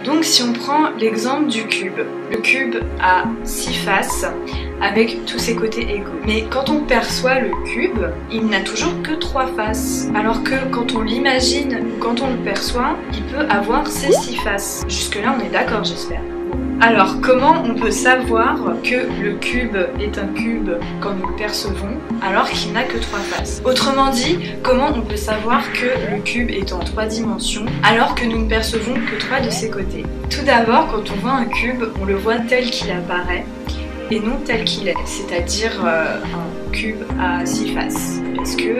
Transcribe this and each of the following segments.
Donc si on prend l'exemple du cube, le cube a 6 faces avec tous ses côtés égaux. Mais quand on perçoit le cube, il n'a toujours que 3 faces. Alors que quand on l'imagine ou quand on le perçoit, il peut avoir ses 6 faces. Jusque là on est d'accord, j'espère. Alors, comment on peut savoir que le cube est un cube quand nous le percevons alors qu'il n'a que 3 faces? Autrement dit, comment on peut savoir que le cube est en 3 dimensions alors que nous ne percevons que 3 de ses côtés? Tout d'abord, quand on voit un cube, on le voit tel qu'il apparaît et non tel qu'il est, c'est-à-dire un cube à 6 faces. Parce que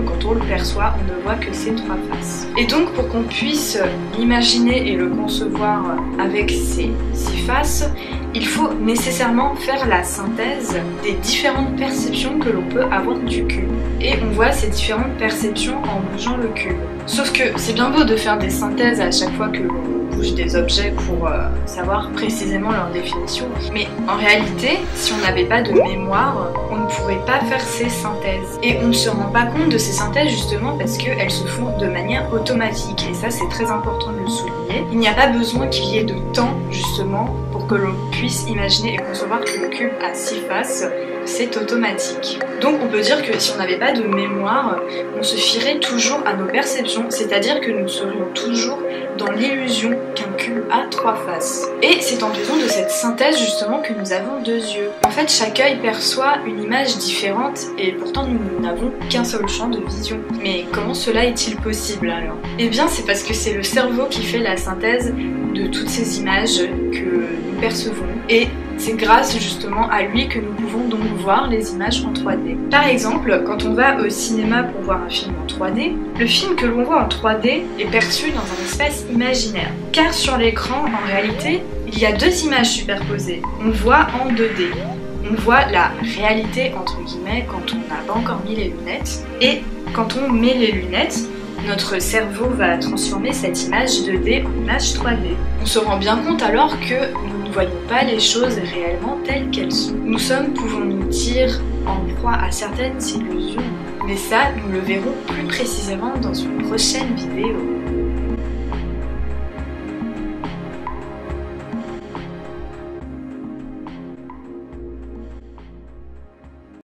quand on le perçoit, on ne voit que ses 3 faces. Et donc pour qu'on puisse l'imaginer et le concevoir avec ses 6 faces, il faut nécessairement faire la synthèse des différentes perceptions que l'on peut avoir du cube. Et on voit ces différentes perceptions en bougeant le cube. Sauf que c'est bien beau de faire des synthèses à chaque fois que l'on bouge des objets pour savoir précisément leur définition, mais en réalité, si on n'avait pas de mémoire, on ne pourrait pas faire ces synthèses. Et on ne se rend pas compte de ces synthèses justement parce qu'elles se font de manière automatique, et ça c'est très important de le souligner. Il n'y a pas besoin qu'il y ait de temps justement pour que l'on puisse imaginer et concevoir que le cube a 6 faces. C'est automatique. Donc on peut dire que si on n'avait pas de mémoire, on se fierait toujours à nos perceptions, c'est-à-dire que nous serions toujours dans l'illusion qu'un cube a 3 faces. Et c'est en raison de cette synthèse justement que nous avons 2 yeux. En fait, chaque œil perçoit une image différente et pourtant nous n'avons qu'un seul champ de vision. Mais comment cela est-il possible alors? Eh bien c'est parce que c'est le cerveau qui fait la synthèse de toutes ces images que nous percevons, et c'est grâce justement à lui que nous pouvons donc voir les images en 3D. Par exemple, quand on va au cinéma pour voir un film en 3D, le film que l'on voit en 3D est perçu dans un espace imaginaire. Car sur l'écran, en réalité, il y a 2 images superposées. On voit en 2D. On voit la réalité entre guillemets quand on n'a pas encore mis les lunettes, et quand on met les lunettes, notre cerveau va transformer cette image 2D en image 3D. On se rend bien compte alors que nous ne voyons pas les choses réellement telles qu'elles sont. Nous sommes, pouvons-nous dire, en proie à certaines illusions. Mais ça, nous le verrons plus précisément dans une prochaine vidéo.